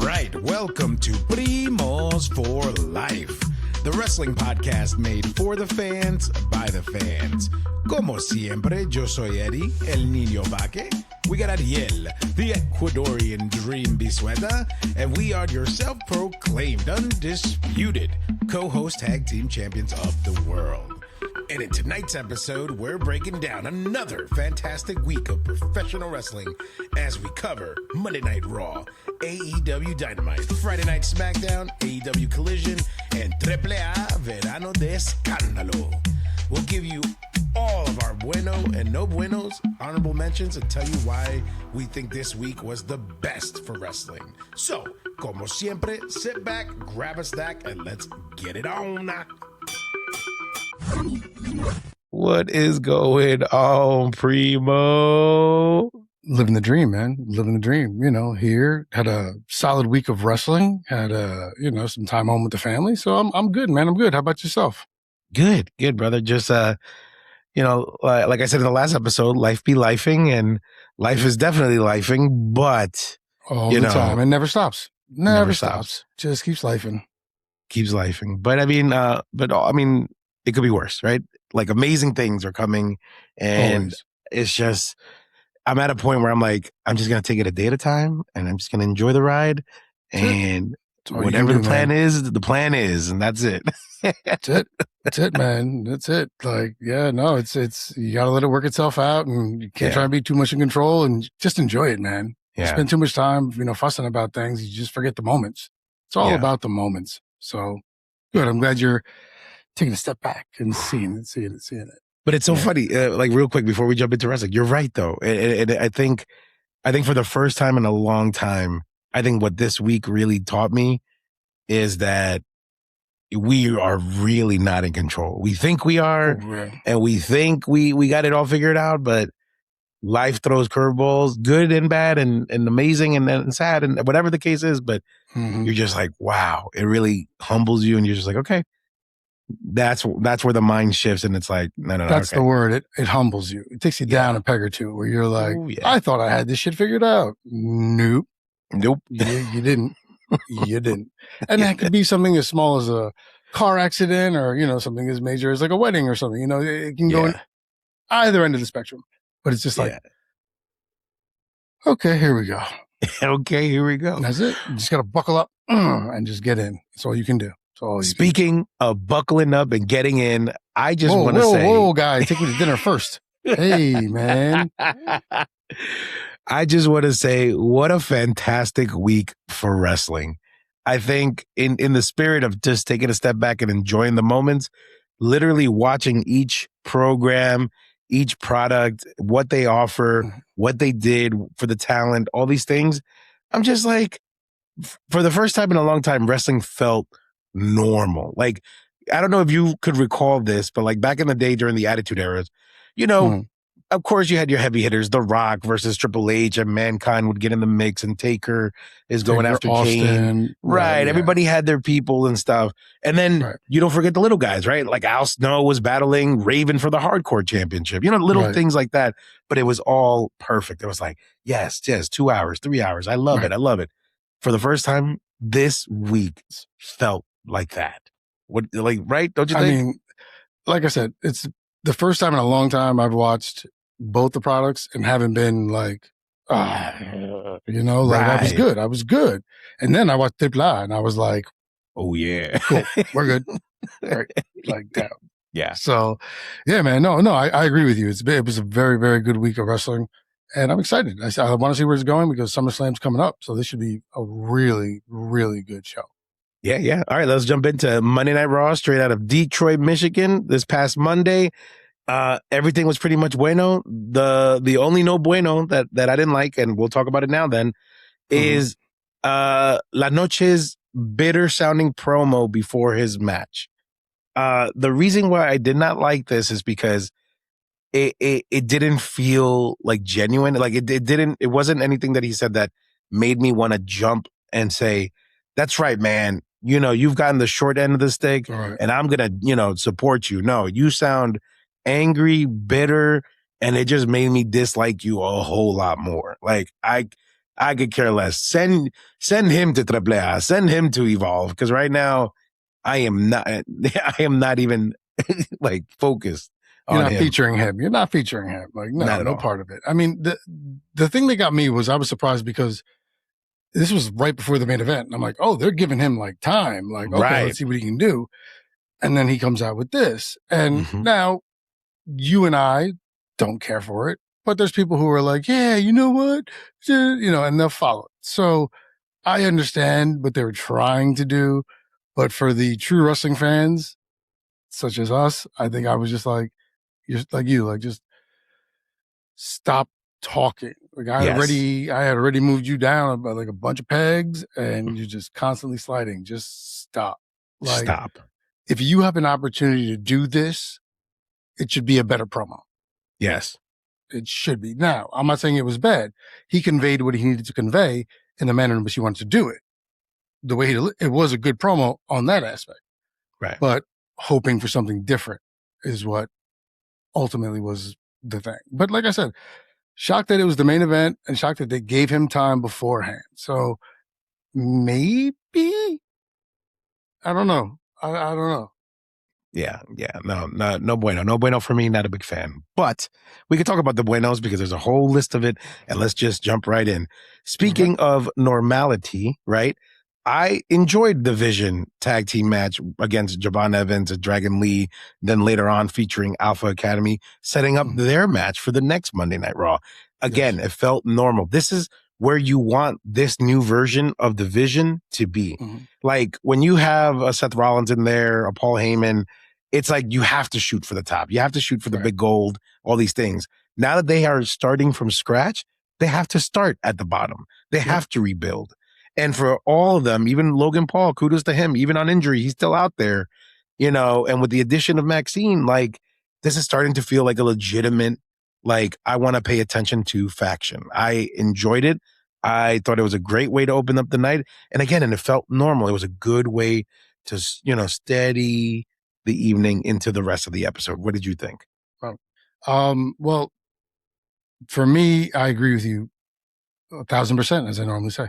right, welcome to Primos for Life, the wrestling podcast made for the fans, by the fans. Como siempre, yo soy Eddie, el niño vaque. We got Ariel, the Ecuadorian dream bisueta, and we are your self-proclaimed, undisputed co-host tag team champions of the world. And in tonight's episode, we're breaking down another fantastic week of professional wrestling as we cover Monday Night Raw, AEW Dynamite, Friday Night SmackDown, AEW Collision, and AAA Verano de Escándalo. We'll give you all of our bueno and no buenos, honorable mentions, and tell you why we think this week was the best for wrestling. So, como siempre, sit back, grab a stack, and let's get it on. What is going on, Primo? Living the dream, man. Living the dream. You know, here had a solid week of wrestling. Had some time home with the family. So I'm good, man. I'm good. How about yourself? Good, brother. Just like I said in the last episode, life be lifing, and life is definitely lifing. But all the time, it never stops. Never stops. Just keeps lifing. Keeps lifing. But I mean, it could be worse, right? Like amazing things are coming, and Always. It's just I'm at a point where I'm like, I'm just gonna take it a day at a time, and I'm just gonna enjoy the ride, and whatever the plan is, and that's it. That's it, man. That's it. Like, yeah, no, it's you gotta let it work itself out, and you can't try and be too much in control, and just enjoy it, man. Yeah. You spend too much time, fussing about things, you just forget the moments. It's all about the moments. So good. I'm glad you're taking a step back and seeing it. But it's so funny. Like real quick before we jump into wrestling, you're right though. And I think for the first time in a long time, I think what this week really taught me is that we are really not in control. We think we are, and we think we got it all figured out, but life throws curveballs, good and bad, and amazing and then sad, and whatever the case is. But you're just like, wow, it really humbles you, and you're just like, okay. That's where the mind shifts, and it's like, no. That's the word. It humbles you. It takes you down a peg or two, where you're like, I thought I had this shit figured out. Nope. You didn't. You didn't. And that could be something as small as a car accident, or something as major as like a wedding or something. It can go in either end of the spectrum. But it's just like, okay, here we go. Okay, here we go. And that's it. You just got to buckle up and just get in. That's all you can do. Speaking of buckling up and getting in, I just want to say... Whoa, guy, take me to dinner first. Hey, man. I just want to say, what a fantastic week for wrestling. I think in the spirit of just taking a step back and enjoying the moments, literally watching each program, each product, what they offer, what they did for the talent, all these things, I'm just like, for the first time in a long time, wrestling felt normal. Like, I don't know if you could recall this, but like back in the day during the Attitude Eras, of course you had your heavy hitters, The Rock versus Triple H, and Mankind would get in the mix, and Taker is going after Kane. Right. Everybody had their people and stuff. And then you don't forget the little guys, right? Like Al Snow was battling Raven for the Hardcore Championship, little things like that. But it was all perfect. It was like, yes, 2 hours, 3 hours. I love it. I love it. For the first time, this week felt like that. Right? Don't you think? I mean, like I said, it's the first time in a long time I've watched both the products and haven't been like, I was good. And then I watched AAA and I was like, oh yeah, cool, we're good. Right. Like that. Yeah. So yeah, man, no, I agree with you. It was a very, very good week of wrestling, and I'm excited. I want to see where it's going because SummerSlam's coming up. So this should be a really, really good show. Yeah. All right, let's jump into Monday Night Raw, straight out of Detroit, Michigan, this past Monday. Everything was pretty much bueno. The only no bueno that I didn't like, and we'll talk about it now then, is La Noche's bitter-sounding promo before his match. The reason why I did not like this is because it didn't feel like genuine. Like it wasn't anything that he said that made me want to jump and say, that's right, man. You've gotten the short end of the stick, and I'm going to, support you. No, you sound angry, bitter, and it just made me dislike you a whole lot more. Like I I could care less. Send him to AAA. Send him to Evolve. Because right now, I am not even like focused You're on not him. featuring him. You're not featuring him. Like, no part of it. I mean, the thing that got me was I was surprised because this was right before the main event. And I'm like, oh, they're giving him like time. Like, okay, let's see what he can do. And then he comes out with this. And now you and I don't care for it, but there's people who are like, yeah, you know what? And they'll follow it. So I understand what they were trying to do, but for the true wrestling fans, such as us, I think I was just like, just stop talking. Like I had already moved you down about like a bunch of pegs and you're just constantly sliding. Just stop. Like, stop. If you have an opportunity to do this, it should be a better promo. Yes. It should be. Now, I'm not saying it was bad. He conveyed what he needed to convey in the manner in which he wanted to do it. The way it was a good promo on that aspect. Right. But hoping for something different is what ultimately was the thing. But like I said, shocked that it was the main event and shocked that they gave him time beforehand. So maybe, I don't know. I don't know. Yeah. No bueno. No bueno for me. Not a big fan. But we could talk about the buenos because there's a whole list of it. And let's just jump right in. Speaking of normality, right? I enjoyed the Vision tag team match against Javon Evans and Dragon Lee, then later on featuring Alpha Academy, setting up their match for the next Monday Night Raw. Again, it felt normal. This is where you want this new version of the Vision to be. Like when you have a Seth Rollins in there, a Paul Heyman, it's like you have to shoot for the top. You have to shoot for the big gold, all these things. Now that they are starting from scratch, they have to start at the bottom. They have to rebuild. And for all of them, even Logan Paul, kudos to him, even on injury, he's still out there, and with the addition of Maxine, like this is starting to feel like a legitimate, like I want to pay attention to faction. I enjoyed it. I thought it was a great way to open up the night. And again, it felt normal. It was a good way to, steady the evening into the rest of the episode. What did you think? Well, for me, I agree with you 1,000%, as I normally say,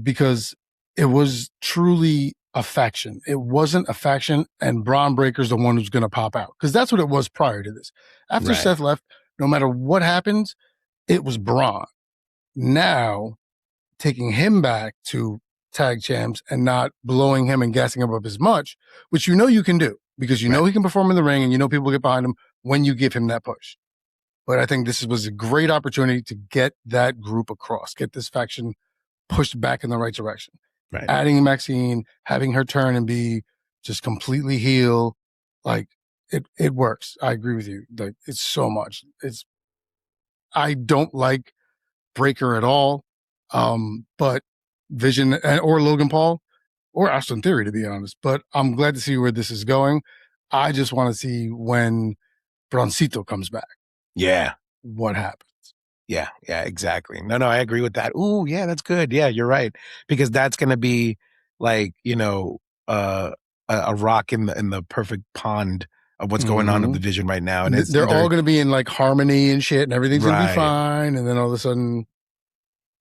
because it was truly a faction. It wasn't a faction and Braun Breaker's the one who's going to pop out because that's what it was prior to this. After Seth left, no matter what happens, it was Braun. Now, taking him back to tag champs and not blowing him and gassing him up as much, which you can do because he can perform in the ring and people get behind him when you give him that push. But I think this was a great opportunity to get that group across, get this faction pushed back in the right direction. Right. Adding Maxine, having her turn and be just completely heel, like it works. I agree with you. Like it's so much. I don't like Breaker at all. But Vision or Logan Paul or Austin Theory, to be honest. But I'm glad to see where this is going. I just want to see when Broncito comes back. Yeah. What happens? Yeah, exactly. No, I agree with that. Ooh, yeah, that's good. Yeah, you're right. Because that's going to be like, a rock in the perfect pond of what's going on in the Vision right now. And they're all going to be in like harmony and shit and everything's going to be fine. And then all of a sudden,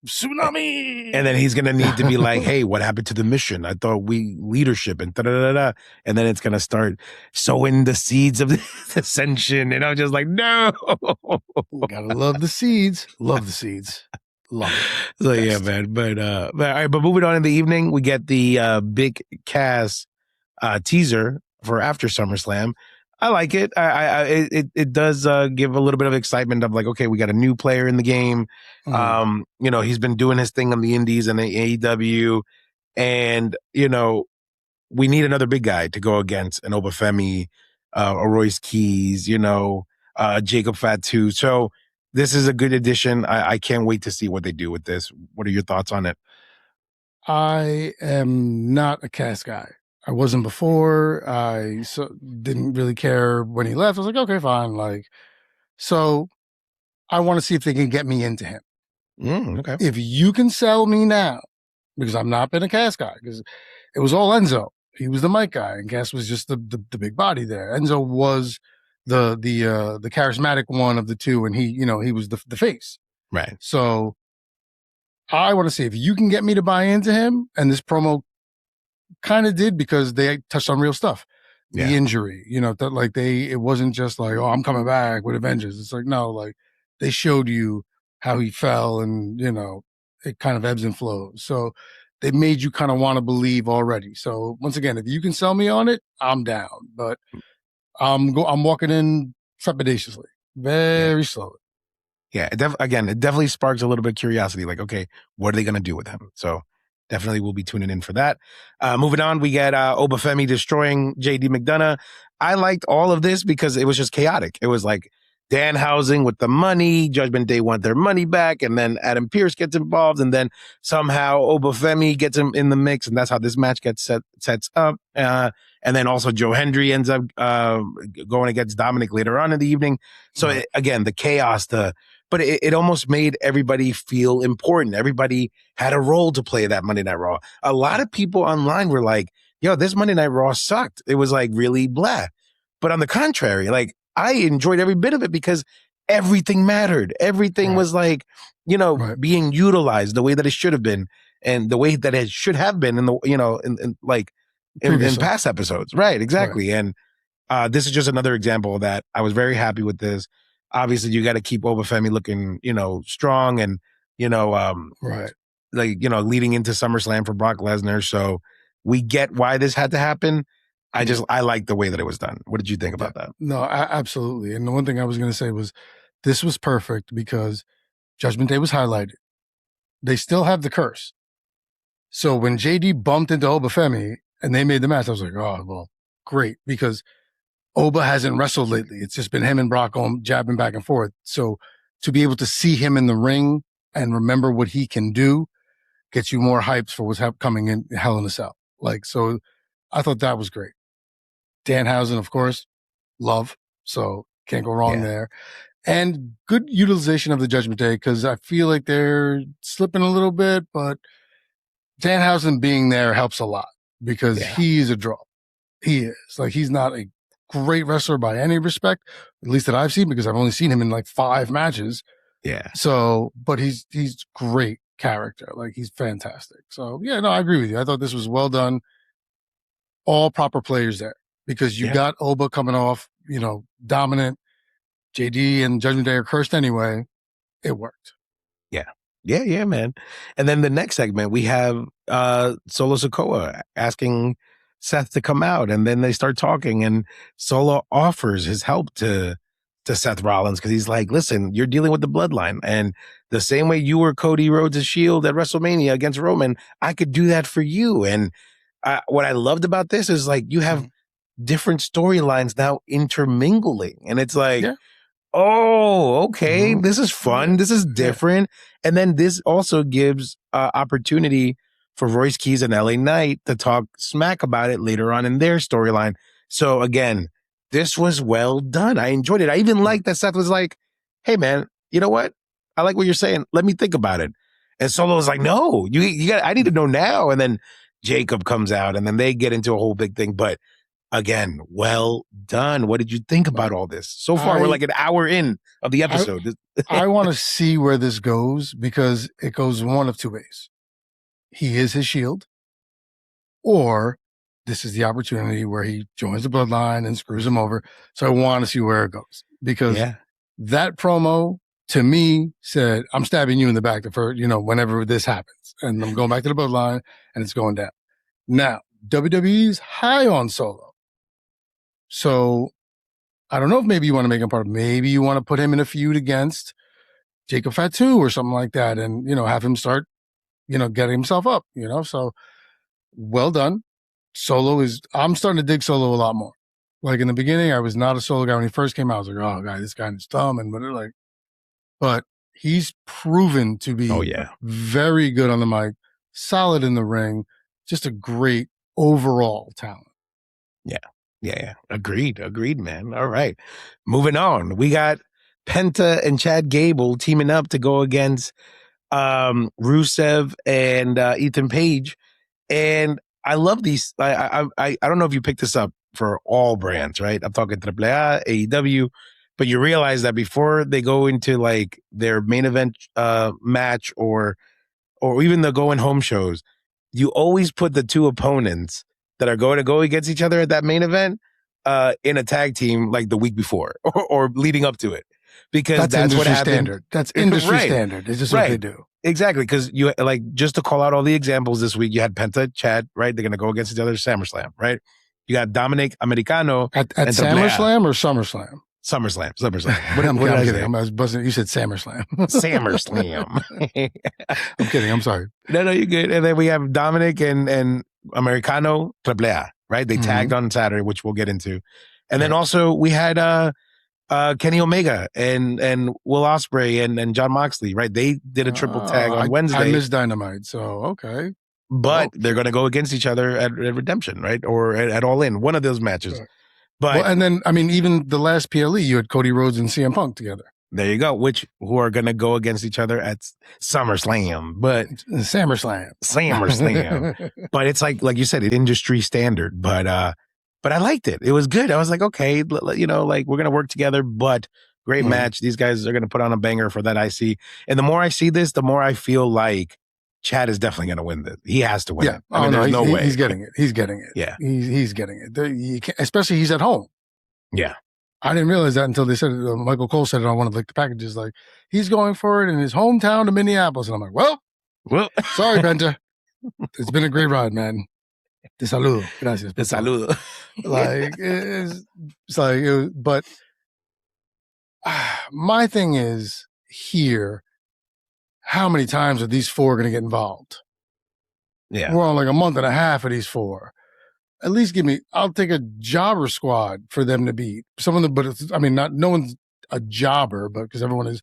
tsunami. And then he's going to need to be like, hey, what happened to the mission? I thought leadership and da-da-da-da. And then it's going to start sowing the seeds of the ascension. And I'm just like, no. Gotta love the seeds. Love the seeds. Love it. So yeah, man. But all right, but moving on in the evening, we get the Big Cass teaser for after SummerSlam. I like it. It does give a little bit of excitement of like, okay, we got a new player in the game. He's been doing his thing on the indies and the AEW, and we need another big guy to go against an Obafemi, a Royce Keys, Jacob Fatu. So this is a good addition. I can't wait to see what they do with this. What are your thoughts on it? I am not a Cass guy. I wasn't before. I didn't really care when he left. I was like, okay, fine. So I want to see if they can get me into him. Okay. If you can sell me now, because I've not been a Cass guy, because it was all Enzo. He was the mic guy, and Cass was just the big body there. Enzo was the charismatic one of the two, and he was the face. Right. So I want to see if you can get me to buy into him. And this promo kind of did, because they touched on real stuff. The injury, it wasn't just like, oh, I'm coming back with Avengers. It's like, no, like they showed you how he fell, and, it kind of ebbs and flows. So they made you kind of want to believe already. So once again, if you can sell me on it, I'm down. But I'm walking in trepidatiously, very slowly. Yeah, it definitely sparks a little bit of curiosity. Like, okay, what are they going to do with him? So definitely we'll be tuning in for that. Moving on, we get Obafemi destroying JD McDonough. I liked all of this because it was just chaotic. It was like Danhausen with the money, Judgment Day want their money back, and then Adam Pearce gets involved, and then somehow Obafemi gets him in the mix, and that's how this match gets sets up. And then also Joe Hendry ends up going against Dominic later on in the evening. So again, the chaos, but it almost made everybody feel important. Everybody had a role to play that Monday Night Raw. A lot of people online were like, yo, this Monday Night Raw sucked. It was like really blah. But on the contrary, like I enjoyed every bit of it because everything mattered. Everything was like, being utilized the way that it should have been and the way that it should have been in the, in past episodes. Right, exactly. Right. And this is just another example of that. I was very happy with this. Obviously, you got to keep Obafemi looking, strong and, leading into SummerSlam for Brock Lesnar. So we get why this had to happen. I like the way that it was done. What did you think about that? No, absolutely. And the one thing I was going to say was this was perfect because Judgment Day was highlighted. They still have the curse. So when JD bumped into Obafemi and they made the match, I was like, oh, well, great. Because Oba hasn't wrestled lately. It's just been him and Brock jabbing back and forth. So to be able to see him in the ring and remember what he can do gets you more hyped for what's coming in Hell in a Cell. So I thought that was great. Danhausen, of course, love. So can't go wrong there. And good utilization of the Judgment Day because I feel like they're slipping a little bit, but Danhausen being there helps a lot because he's a draw. He is. Like, he's not a great wrestler by any respect, at least that I've seen, because I've only seen him in like 5 matches. Yeah. So, but he's great character. Like, he's fantastic. So yeah, no, I agree with you. I thought this was well done. All proper players there because you got Oba coming off, dominant. JD and Judgment Day are cursed anyway. It worked. Yeah, man. And then the next segment, we have Solo Sikoa asking Seth to come out, and then they start talking, and Solo offers his help to Seth Rollins because he's like, listen, you're dealing with the bloodline, and the same way you were Cody Rhodes' Shield at WrestleMania against Roman, I could do that for you. And what I loved about this is like you have different storylines now intermingling, and it's like, oh, okay, this is fun. This is different. And then this also gives opportunity for Royce Keys and LA Knight to talk smack about it later on in their storyline. So again, this was well done. I enjoyed it. I even liked that Seth was like, hey man, you know what? I like what you're saying. Let me think about it. And Solo was like, no, you got, I need to know now. And then Jacob comes out and then they get into a whole big thing. But again, well done. What did you think about all this? So far, we're like an hour in of the episode. I want to see where this goes because it goes one of 2 ways. He is his Shield, or this is the opportunity where he joins the bloodline and screws him over. So I want to see where it goes because that promo to me said, I'm stabbing you in the back whenever this happens. And I'm going back to the bloodline and it's going down. Now, WWE's high on Solo. So I don't know if maybe you want to make him part of, maybe you want to put him in a feud against Jacob Fatu or something like that and, have him start, getting himself up, so well done. I'm starting to dig Solo a lot more. Like in the beginning, I was not a Solo guy. When he first came out, I was like, oh God, this guy is dumb. But he's proven to be very good on the mic, solid in the ring, just a great overall talent. Yeah. Agreed, man. All right. Moving on. We got Penta and Chad Gable teaming up to go against Rusev and Ethan Page. And I love these. I don't know if you picked this up for all brands, right? I'm talking AAA, AEW, but you realize that before they go into like their main event match or or even the going home shows, you always put the two opponents that are going to go against each other at that main event in a tag team like the week before or leading up to it. Because that's what happened. Standard. That's industry standard. It's just what they do. Exactly. Because you like, just to call out all the examples this week, you had Penta, Chad, right? They're going to go against each other at SummerSlam, right? You got Dominic Americano at SummerSlam or SummerSlam? SummerSlam. I'm kidding. I was buzzing. You said SummerSlam. SummerSlam. I'm kidding. I'm sorry. No, you're good. And then we have Dominic and Americano Triple, right? They tagged on Saturday, which we'll get into. And then also we had Kenny Omega and Will Ospreay and John Moxley, right? They did a triple tag on Wednesday. I missed Dynamite, so okay. But they're going to go against each other at Redemption, right? Or at All In, one of those matches. Sure. But and then, I mean, even the last PLE, you had Cody Rhodes and CM Punk together. There you go. Who are going to go against each other at SummerSlam, but SummerSlam. But it's like you said, it's industry standard. But I liked it. It was good. I was like, okay, you know, like we're going to work together, but great match. These guys are going to put on a banger for that IC. And the more I see this, the more I feel like Chad is definitely going to win this. He has to win it. I mean, there's no way. He's getting it. Yeah. He's getting it. Especially he's at home. Yeah. I didn't realize that until they said it. Michael Cole said it on one of the packages, like he's going for it in his hometown of Minneapolis. And I'm like, well, sorry, Penta. It's been a great ride, man. Te saludo. Gracias. Te saludo. Like, it's like, it was, but my thing is here, how many times are these four going to get involved? Yeah. We're on like a month and a half of these four. At least I'll take a jobber squad for them to beat. No one's a jobber, but because everyone is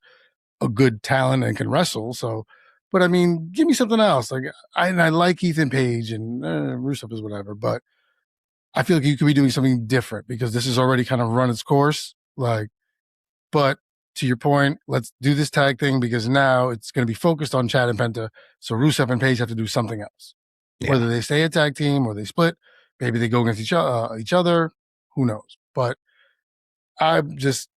a good talent and can wrestle. So, but I mean, give me something else. Like, I like Ethan Page and Rusev is whatever, but I feel like you could be doing something different because this has already kind of run its course. Like, but to your point, let's do this tag thing because now it's going to be focused on Chad and Penta. So Rusev and Page have to do something else. Yeah. Whether they stay a tag team or they split, maybe they go against each other. Who knows? But it's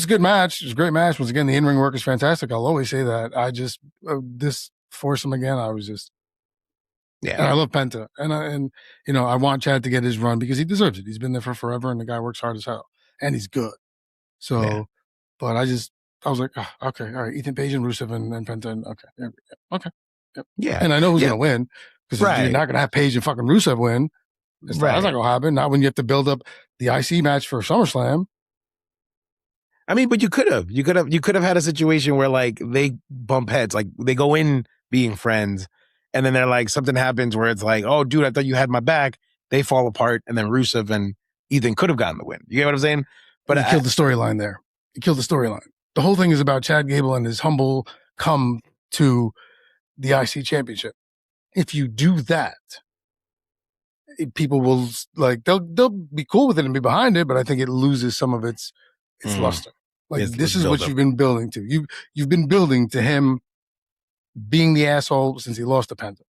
a good match. It's a great match. Once again, the in-ring work is fantastic. I'll always say that. I just, this foursome again, I was just, yeah. And I love Penta. And you know, I want Chad to get his run because he deserves it. He's been there for forever and the guy works hard as hell. And he's good. So, but I was like, oh, okay, all right, Ethan Page and Rusev and Penta. And okay. Yep. Yeah. And I know who's going to win because you're not going to have Page and fucking Rusev win. That's not going to happen. Not when you have to build up the IC match for SummerSlam. I mean, but you could have had a situation where like they bump heads, like they go in being friends, and then they're like something happens where it's like, oh, dude, I thought you had my back. They fall apart, and then Rusev and Ethan could have gotten the win. You get what I'm saying? But you killed the storyline there. You killed the storyline. The whole thing is about Chad Gable and his humble come to the IC championship. If you do that, people will like they'll be cool with it and be behind it, but I think it loses some of its luster. Like this is what you've been building to. You've been building to him being the asshole since he lost to Penta.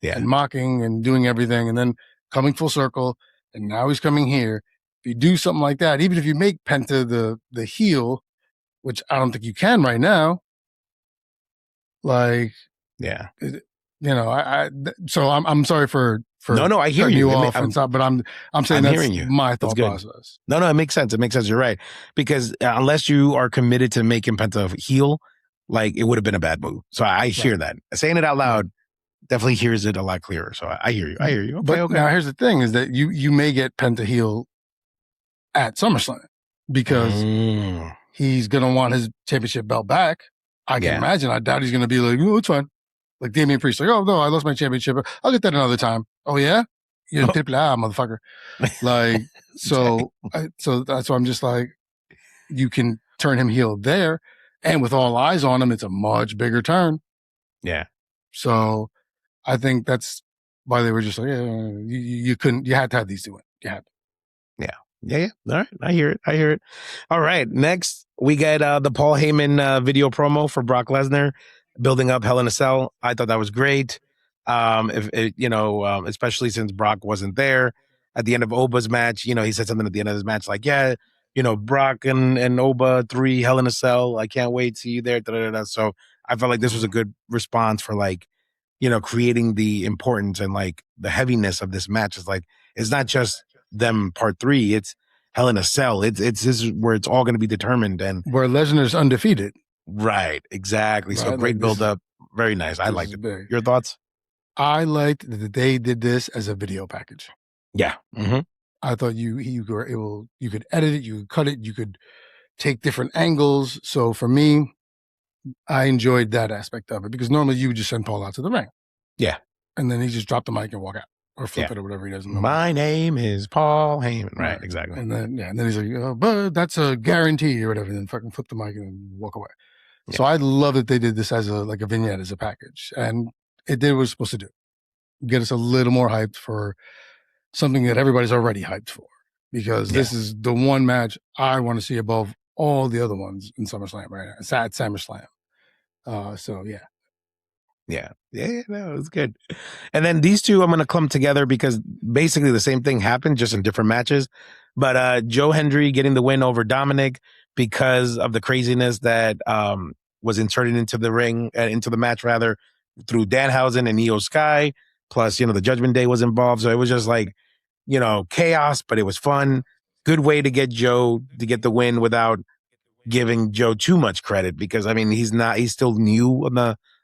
Yeah. And mocking and doing everything and then coming full circle and now he's coming here. If you do something like that, even if you make Penta the heel, which I don't think you can right now, like you know, so I'm sorry for no, I hear you off and stuff, but I'm saying that's my thought process. No, it makes sense. It makes sense. You're right. Because unless you are committed to making Penta heel, like it would have been a bad move. So I hear that. Saying it out loud definitely hears it a lot clearer. So I hear you. Okay, but now here's the thing is that you may get Penta heel at SummerSlam because he's going to want his championship belt back. I can imagine. I doubt he's going to be like, oh, it's fine. Like Damian Priest, like, oh no, I lost my championship. I'll get that another time. Oh yeah, you're Triple A, motherfucker. Like so that's why I'm just like, you can turn him heel there, and with all eyes on him, it's a much bigger turn. Yeah. So I think that's why they were just like, you couldn't, you had to have these two win. You had to. Yeah. All right. I hear it. All right. Next, we get the Paul Heyman video promo for Brock Lesnar, building up Hell in a Cell. I thought that was great. Especially since Brock wasn't there at the end of Oba's match. You know, he said something at the end of his match like, yeah, you know, Brock and Oba 3 Hell in a Cell. I can't wait to see you there. Da, da, da, da. So I felt like this was a good response for like creating the importance and like the heaviness of this match is like, it's not just them part 3, it's Hell in a Cell. It's this is where it's all going to be determined, and where Lesnar's undefeated. Right, exactly. Right? So great like build up. Very nice. I liked it. Big. Your thoughts? I liked that they did this as a video package. Yeah. Mm-hmm. I thought you could edit it, you could cut it, you could take different angles. So for me, I enjoyed that aspect of it because normally you would just send Paul out to the ring. Yeah. And then he just dropped the mic and walk out or flip it or whatever he does. My name is Paul Heyman. Right, exactly. And then he's like, oh, but that's a guarantee or whatever. And then fucking flip the mic and walk away. Yeah. So I love that they did this as a vignette, as a package. And it did what it was supposed to do. Get us a little more hyped for something that everybody's already hyped for. Because this is the one match I want to see above all the other ones in SummerSlam right now. It's at SummerSlam. So yeah. Yeah, no, it was good. And then these two, I'm going to clump together because basically the same thing happened, just in different matches. But Joe Hendry getting the win over Dominic because of the craziness that was inserted into the ring, into the match rather, through Danhausen and Io Sky. Plus, the Judgment Day was involved. So it was just like, chaos, but it was fun. Good way to get Joe to get the win without giving Joe too much credit because, I mean, he's still new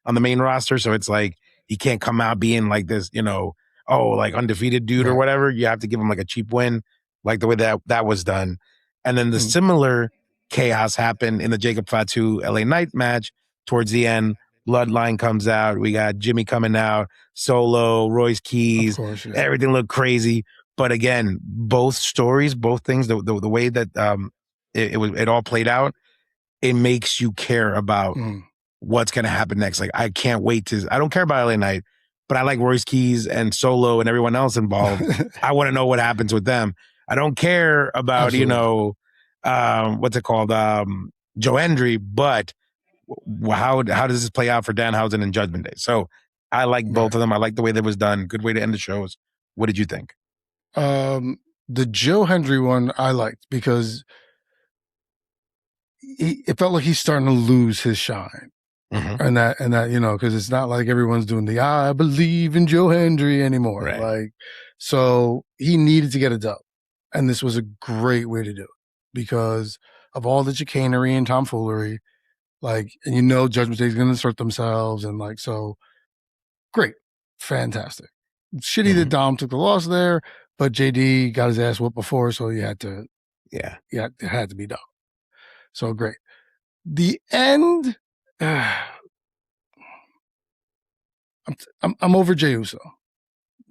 on the main roster. So it's like, he can't come out being like this, like undefeated dude or whatever. You have to give him like a cheap win, like the way that was done. And then the similar chaos happened in the Jacob Fatu LA Knight match towards the end. Bloodline comes out. We got Jimmy coming out, Solo, Royce Keys. Of course, everything looked crazy. But again, both stories, both things, the way that it all played out, it makes you care about what's going to happen next. Like, I can't wait I don't care about LA Knight, but I like Royce Keys and Solo and everyone else involved. I want to know what happens with them. I don't care about, what's it called? Joe Hendry, but how does this play out for Danhausen and Judgment Day? So I like both of them. I like the way that was done. Good way to end the shows. What did you think? The Joe Hendry one I liked because it felt like he's starting to lose his shine. Mm-hmm. And that, because it's not like everyone's doing the I believe in Joe Hendry anymore. Right. Like, so he needed to get a dub. And this was a great way to do it because of all the chicanery and tomfoolery. Like, and Judgment Day is going to assert themselves. And like, so great. Fantastic. Shitty that Dom took the loss there, but JD got his ass whooped before. So you had to, it had to be Dom. So great. The end, I'm over Jey Uso.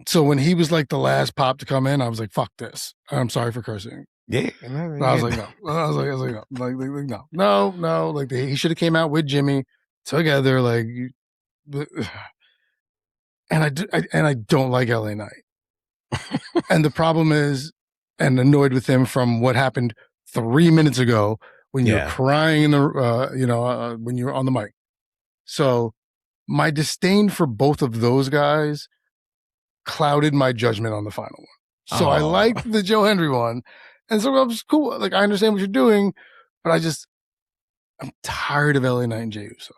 So when he was like the last pop to come in, I was like, "Fuck this!" I'm sorry for cursing. Yeah, I was like, no. I was like, no, no. Like he should have came out with Jimmy together. Like, and I don't like LA Knight. And the problem is, and annoyed with him from what happened 3 minutes ago when you're crying in the, when you're on the mic. So my disdain for both of those guys clouded my judgment on the final one. So I liked the Joe Hendry one. And so it was cool. Like, I understand what you're doing, but I'm tired of LA Knight and Jey Uso.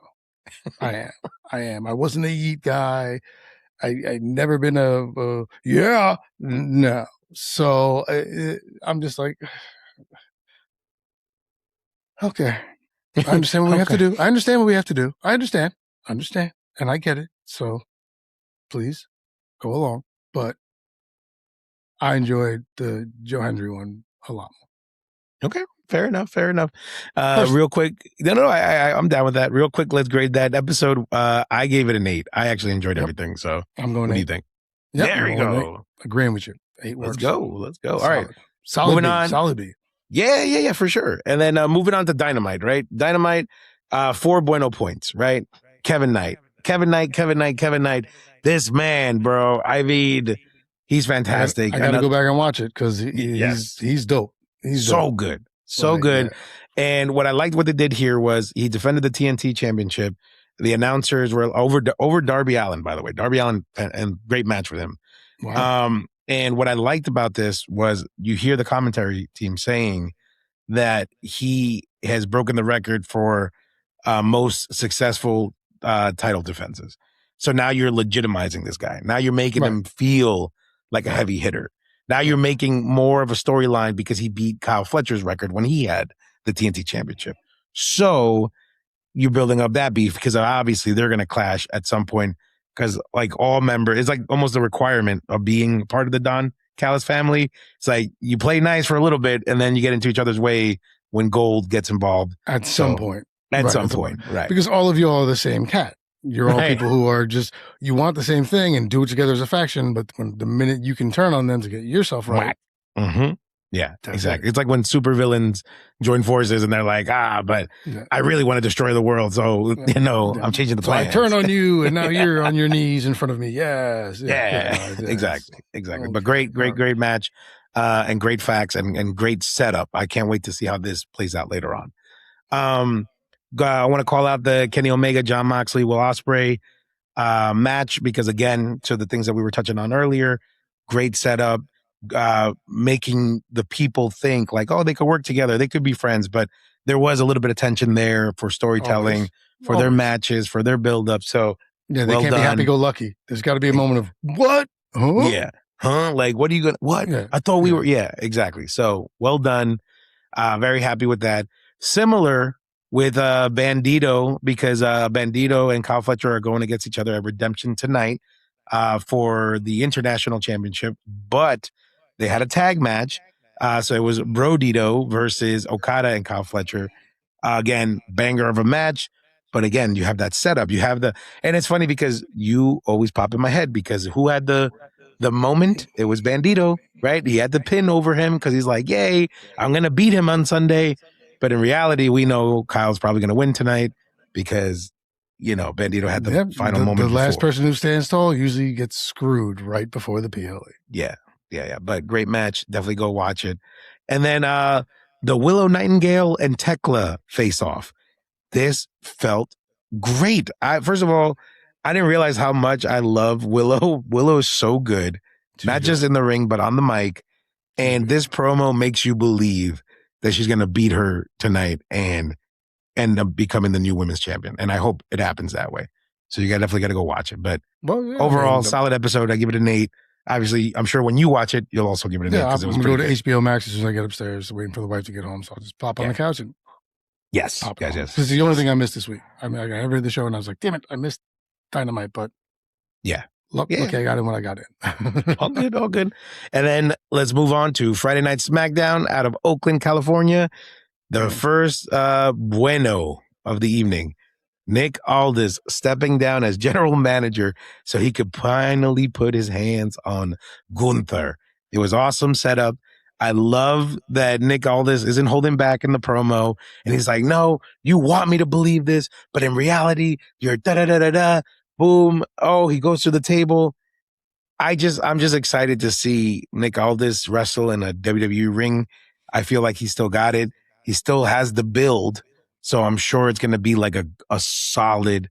I am. I wasn't a Yeet guy. I never been no. So I'm just like, okay. I understand what we have to do. I understand what we have to do. I understand. And I get it. So please go along. But I enjoyed the Joe Hendry one a lot more. Okay. Fair enough. Real quick. No, I'm down with that. Real quick, let's grade that episode. I gave it an 8. I actually enjoyed everything. So I'm going. What do you think? Yep, there you go. Agreeing with you. 8 works. Let's go. Solid. All right. Solid moving B. on. Solid B. Yeah, for sure. And then moving on to Dynamite, right? Dynamite, 4 bueno points, right? Kevin Knight. This man, bro. I mean, he's fantastic. I gotta go back and watch it because he's dope. He's so dope. good. So good. Yeah. And what I liked what they did here was he defended the TNT championship. The announcers were over Darby Allin, by the way. Darby Allin, and great match with him. Wow. And what I liked about this was you hear the commentary team saying that he has broken the record for most successful title defenses. So now you're legitimizing this guy. Now you're making him feel like a heavy hitter. Now you're making more of a storyline because he beat Kyle Fletcher's record when he had the TNT Championship. So you're building up that beef because obviously they're going to clash at some point because like all members, it's like almost a requirement of being part of the Don Callis family. It's like you play nice for a little bit and then you get into each other's way when gold gets involved. At some point. At some point, right. Because all of you are the same cat. You're all people who are just, you want the same thing and do it together as a faction, but when the minute you can turn on them to get yourself right. Mm-hmm. Yeah, exactly. It's like when supervillains join forces and they're like, but I really want to destroy the world. So, I'm changing the plan. I turn on you and now you're on your knees in front of me. Yes. Exactly. Okay. But great match and great facts and great setup. I can't wait to see how this plays out later on. I want to call out the Kenny Omega, Jon Moxley, Will Ospreay match because, again, to the things that we were touching on earlier, great setup. Making the people think like, they could work together. They could be friends, but there was a little bit of tension there for storytelling, for their matches, for their build-up. So they can't be happy-go-lucky. There's got to be a moment of, what? Huh? Yeah. Huh? Like, what are you going to, what? Yeah. I thought we were, exactly. So well done. Very happy with that. Similar with Bandito because Bandito and Kyle Fletcher are going against each other at Redemption tonight for the International Championship, but they had a tag match. So it was Brodito versus Okada and Kyle Fletcher. Again, banger of a match. But again, you have that setup. You have and it's funny because you always pop in my head because who had the moment? It was Bandito, right? He had the pin over him because he's like, yay, I'm going to beat him on Sunday. But in reality, we know Kyle's probably going to win tonight because Bandito had the final moment. The last person who stands tall usually gets screwed right before the PLE. Yeah. But great match. Definitely go watch it. And then the Willow Nightingale and Tekla face off. This felt great. First of all, I didn't realize how much I love Willow. Willow is so good, not just in the ring, but on the mic. And this promo makes you believe that she's going to beat her tonight and end up becoming the new women's champion. And I hope it happens that way. So you definitely got to go watch it. But overall, solid episode. I give it an 8. Obviously, I'm sure when you watch it, you'll also give it an 8. I'm going to go to HBO Max as soon as I get upstairs, waiting for the wife to get home. So I'll just pop on the couch and yes. This is the only thing I missed this week. I mean, I read the show and I was like, damn it, I missed Dynamite, but look, I got in when I got in. All good. And then let's move on to Friday Night SmackDown out of Oakland, California. The first bueno of the evening. Nick Aldis stepping down as general manager so he could finally put his hands on Gunther. It was awesome setup. I love that Nick Aldis isn't holding back in the promo. And he's like, no, you want me to believe this, but in reality, you're da-da-da-da-da. Boom. Oh, he goes to the table. I'm just excited to see Nick Aldis wrestle in a WWE ring. I feel like he still got it. He still has the build. So I'm sure it's going to be like a solid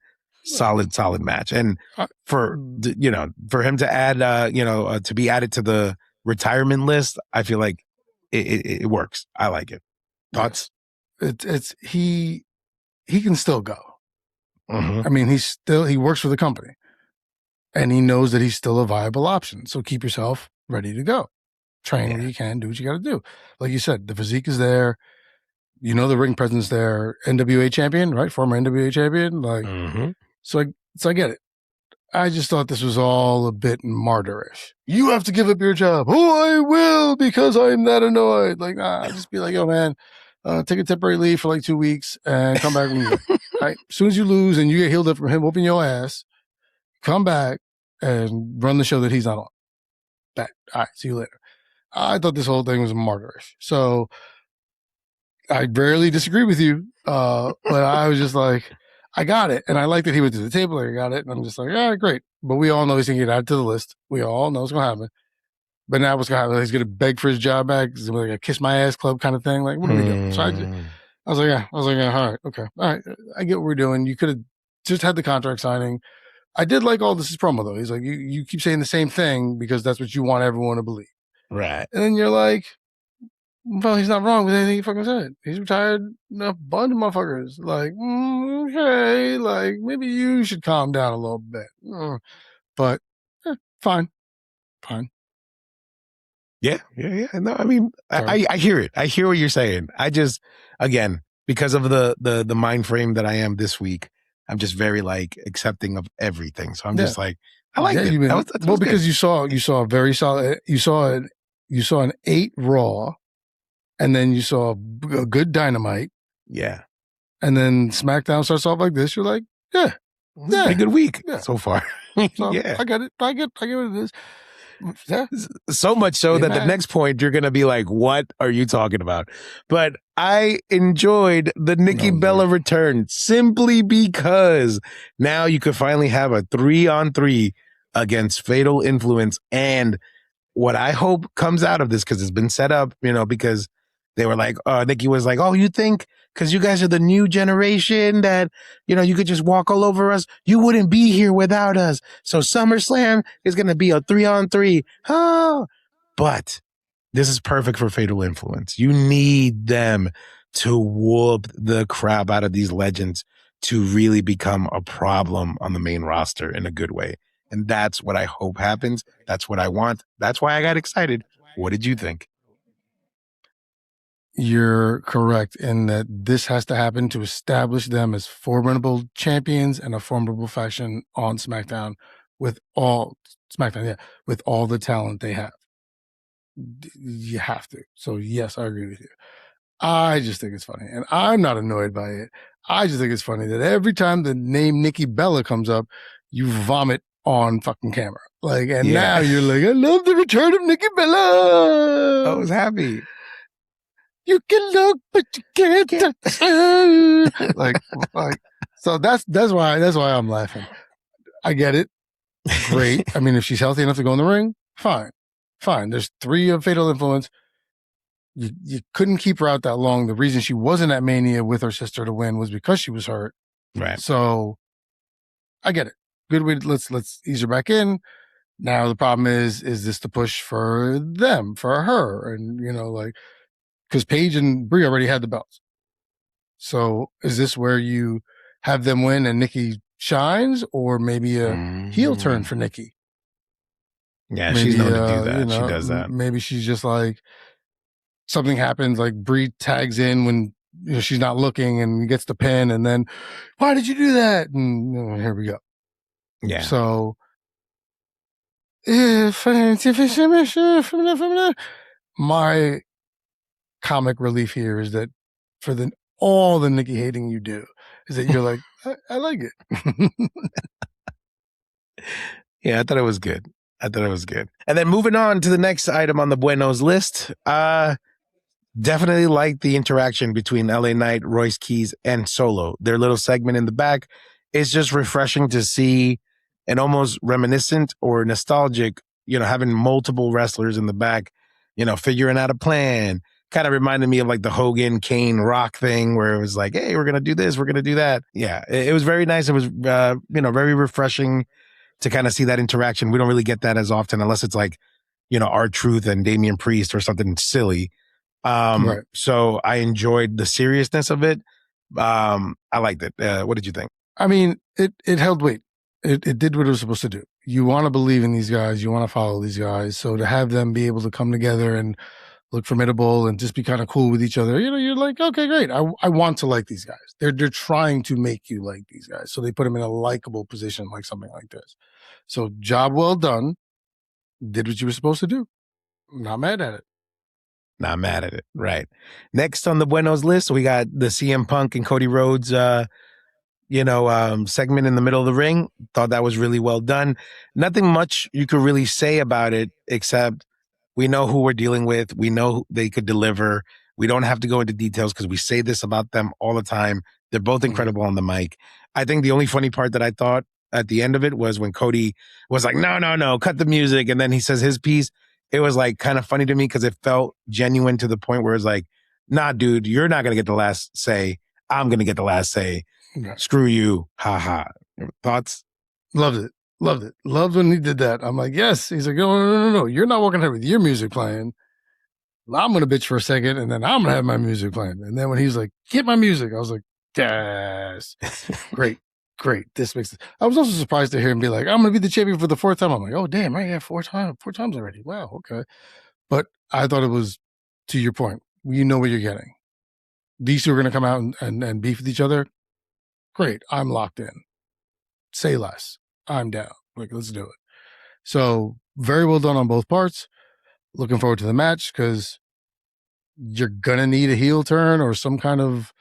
match. And for him to add, to be added to the retirement list, I feel like it works. I like it. Thoughts? He can still go. Mm-hmm. I mean, he works for the company and he knows that he's still a viable option. So keep yourself ready to go. Train when you can, do what you got to do. Like you said, the physique is there. The ring presence there. NWA champion, right? Former NWA champion. So I get it. I just thought this was all a bit martyrish. You have to give up your job. Oh, I will because I'm that annoyed. Like, just be like, yo, man, take a temporary leave for like 2 weeks and come back when you right? As soon as you lose and you get healed up from him whooping your ass, come back and run the show that he's not on. All right, see you later. I thought this whole thing was martyrish. So I rarely disagree with you, but I was just like, I got it. And I like that he went to the table and I got it. And I'm just like, great. But we all know he's going to get added to the list. We all know what's going to happen. But now what's going to happen? He's going to beg for his job back. It's like a kiss my ass club kind of thing. Like, what are we doing? So I was like, all right, okay. All right. I get what we're doing. You could have just had the contract signing. I did like all this promo though. He's like, you keep saying the same thing because that's what you want everyone to believe. Right. And then you're like, Well, he's not wrong with anything he fucking said. He's retired a bunch of motherfuckers. Like, okay, like maybe you should calm down a little bit. But fine. Yeah. No, I mean, I hear it. I hear what you're saying. I just, again, because of the mind frame that I am this week, I'm just very like accepting of everything. So I'm just like, I like it. Well, because good. you saw a very solid. You saw an 8 Raw, and then you saw a good Dynamite. Yeah. And then SmackDown starts off like this. You're like, yeah, pretty good week so far. So yeah, I get it. I get what it is. Yeah. So much so that the next point you're going to be like, what are you talking about? But I enjoyed the Nikki Bella return simply because now you could finally have a 3-on-3 against Fatal Influence. And what I hope comes out of this, because it's been set up, because they were like, Nikki was like, oh, you think because you guys are the new generation that, you could just walk all over us. You wouldn't be here without us. So SummerSlam is going to be a 3-on-3. Oh, but this is perfect for Fatal Influence. You need them to whoop the crap out of these legends to really become a problem on the main roster in a good way. And that's what I hope happens. That's what I want. That's why I got excited. What did you think? You're correct in that this has to happen to establish them as formidable champions and a formidable faction on SmackDown with all the talent they have. You have to. So yes, I agree with you. I just think it's funny, and I'm not annoyed by it. I just think it's funny that every time the name Nikki Bella comes up, you vomit on fucking camera. Like, and now you're like, I love the return of Nikki Bella. I was happy. You can look, but you can't touch. like, so that's why I'm laughing. I get it. Great. I mean, if she's healthy enough to go in the ring, fine. There's 3 of Fatal Influence. You couldn't keep her out that long. The reason she wasn't at Mania with her sister to win was because she was hurt. Right. So I get it. Good way. Let's ease her back in. Now the problem is this the push for them, for her, and because Paige and Brie already had the belts. So is this where you have them win and Nikki shines, or maybe a heel turn for Nikki? Yeah, maybe, she's known to do that. She does that. Maybe she's just like, something happens, like Brie tags in when she's not looking and gets the pin, and then, why did you do that? And here we go. Yeah. So, my comic relief here is that for all the Nikki hating you do, is that you're like, I like it. Yeah, I thought it was good. And then moving on to the next item on the Buenos list, definitely like the interaction between LA Knight, Royce Keys, and Solo. Their little segment in the back is just refreshing to see, and almost reminiscent or nostalgic, having multiple wrestlers in the back, figuring out a plan. Kind of reminded me of like the Hogan, Kane, Rock thing where it was like, hey, we're going to do this, we're going to do that. Yeah, it was very nice. It was, very refreshing to kind of see that interaction. We don't really get that as often unless it's like, R-Truth and Damian Priest or something silly. Right. So I enjoyed the seriousness of it. I liked it. What did you think? I mean, it held weight. It did what it was supposed to do. You want to believe in these guys. You want to follow these guys. So to have them be able to come together and look formidable and just be kind of cool with each other, you're like, okay, great. I want to like these guys. They're trying to make you like these guys. So they put them in a likable position, like something like this. So job well done. Did what you were supposed to do. Not mad at it. Not mad at it. Right. Next on the Buenos list, we got the CM Punk and Cody Rhodes, segment in the middle of the ring. Thought that was really well done. Nothing much you could really say about it, except we know who we're dealing with. We know they could deliver. We don't have to go into details because we say this about them all the time. They're both incredible on the mic. I think the only funny part that I thought at the end of it was when Cody was like, no, cut the music. And then he says his piece. It was like kind of funny to me because it felt genuine to the point where it's like, nah, dude, you're not going to get the last say. I'm going to get the last say. Yeah. Screw you. Ha ha. Thoughts? Loved it. Loved when he did that. I'm like, yes. He's like, no. You're not walking here with your music playing. I'm going to bitch for a second and then I'm going to have my music playing. And then when he's like, get my music, I was like, yes, great. This makes it. I was also surprised to hear him be like, I'm going to be the champion for the 4th time. I'm like, oh, damn, right? Yeah, 4 times already. Wow. Okay. But I thought it was, to your point, you know what you're getting. These two are going to come out and beef with each other. Great. I'm locked in. Say less. I'm down. Like, let's do it. So very well done on both parts. Looking forward to the match because you're going to need a heel turn or some kind of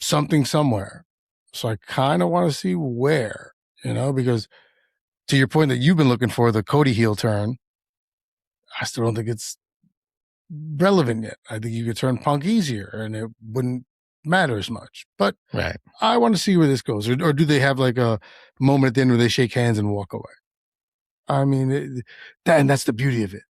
something somewhere. So I kind of want to see where, because to your point that you've been looking for, the Cody heel turn, I still don't think it's relevant yet. I think you could turn Punk easier and it wouldn't matter as much. But right. I want to see where this goes. Or do they have like a moment at the end where they shake hands and walk away? I mean, and that's the beauty of it,